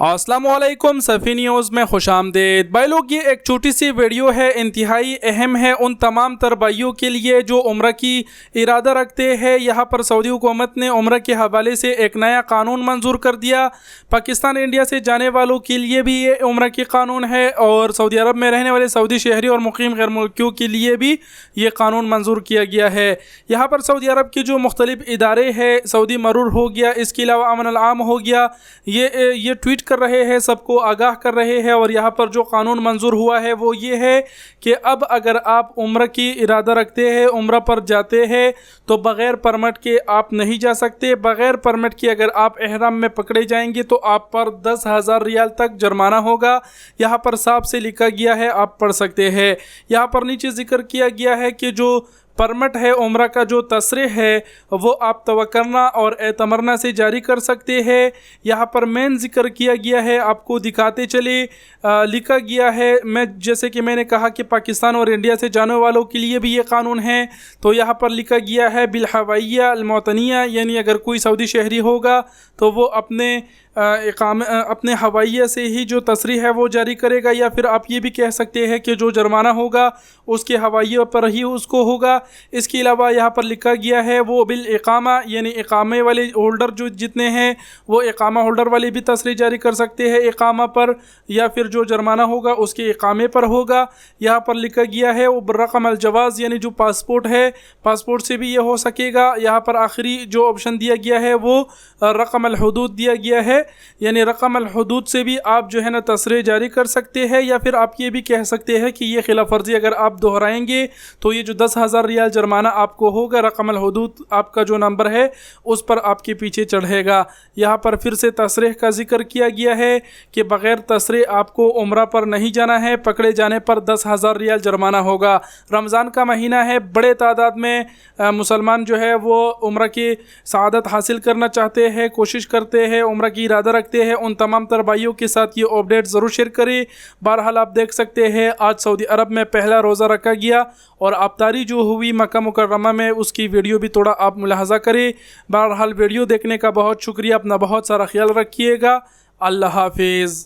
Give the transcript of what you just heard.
अस्सलामुअलैकुम सफ़ी न्यूज़ में खुशामदीद। भाई लोग, ये एक छोटी सी वीडियो है, इंतहाई अहम है उन तमाम तर भाइयों के लिए जो उम्र की इरादा रखते हैं। यहाँ पर सऊदी हुकूमत ने उम्र के हवाले से एक नया कानून मंजूर कर दिया। पाकिस्तान इंडिया से जाने वालों के लिए भी ये उम्र की कानून है और सऊदी अरब में रहने वाले सऊदी शहरी और मुकीम गैर मुल्कियों के लिए भी ये कानून मंजूर किया गया है। यहाँ पर सऊदी अरब के जो मुख्तलिफ इदारे हैं, सऊदी मरूर हो गया, इसके अलावा अमन अल आम हो गया, ये ट्वीट कर रहे हैं, सबको आगाह कर रहे हैं। और यहाँ पर जो कानून मंजूर हुआ है वो ये है कि अब अगर आप उम्र की इरादा रखते हैं, उम्र पर जाते हैं, तो बग़ैर परमिट के आप नहीं जा सकते। बग़ैर परमिट के अगर आप एहराम में पकड़े जाएंगे तो आप पर 10,000 रियाल तक जुर्माना होगा। यहाँ पर साफ से लिखा गया है, आप पढ़ सकते हैं। यहाँ पर नीचे जिक्र किया गया है कि जो परमिट है, उम्र का जो तसरीह है, वो आप तवक्कलना और एतमरना से जारी कर सकते हैं। यहाँ पर मेन जिक्र किया गया है, आपको दिखाते चले, लिखा गया है। जैसे कि मैंने कहा कि पाकिस्तान और इंडिया से जाने वालों के लिए भी ये कानून है। तो यहाँ पर लिखा गया है बिल हवाइया अल मौतनिया, यानी अगर कोई सऊदी शहरी होगा तो वो अपने हवाइया से ही जो तसरीह है वो जारी करेगा, या फिर आप ये भी कह सकते हैं कि जो जुर्माना होगा उसके हवाइया पर ही उसको होगा। इसके अलावा यहाँ पर लिखा गया है वो बिल इकामा, यानी इकामे वाले होल्डर जो जितने हैं वो इकामा होल्डर वाले भी तसरीह जारी कर सकते हैं इकामा पर, या फिर जो जुर्माना होगा उसके इकामे पर होगा। यहाँ पर लिखा गया है वो रकम अल जवाज़, यानी जो पासपोर्ट है, पासपोर्ट से भी ये हो सकेगा। यहाँ पर आखिरी जो ऑप्शन दिया गया है वो रकम अल हुदूद दिया गया है, यानी रकम अल हुदूद से भी आप जो है ना तसरीह जारी कर सकते हैं। या फिर आप ये भी कह सकते हैं कि ये खिलाफ वर्जी अगर आप दोहराएंगे तो ये जो 10,000 रियाल जुर्माना आपको होगा, रकम अल हुदूद आपका जो नंबर है उस पर आपके पीछे चढ़ेगा। यहाँ पर फिर से तसरीह का जिक्र किया गया है कि बग़ैर तसरीह आपको उम्रा पर नहीं जाना है, पकड़े जाने पर 10,000 रियाल जुर्माना होगा। रमज़ान का महीना है, बड़े तादाद में मुसलमान जो है वो उम्रा की सआदत हासिल करना चाहते हैं, कोशिश करते हैं, उम्रा की इरादा रखते हैं। उन तमाम तर भाइयों के साथ ये अपडेट ज़रूर शेयर करें। बहरहाल आप देख सकते हैं आज सऊदी अरब में पहला रोज़ा रखा गया और अफ्तारी जो हुई मक्का मुकर्रमा में, उसकी वीडियो भी थोड़ा आप मुलाहजा करें। बहरहाल वीडियो देखने का बहुत शुक्रिया। अपना बहुत सारा ख्याल रखिएगा। अल्लाह हाफिज़।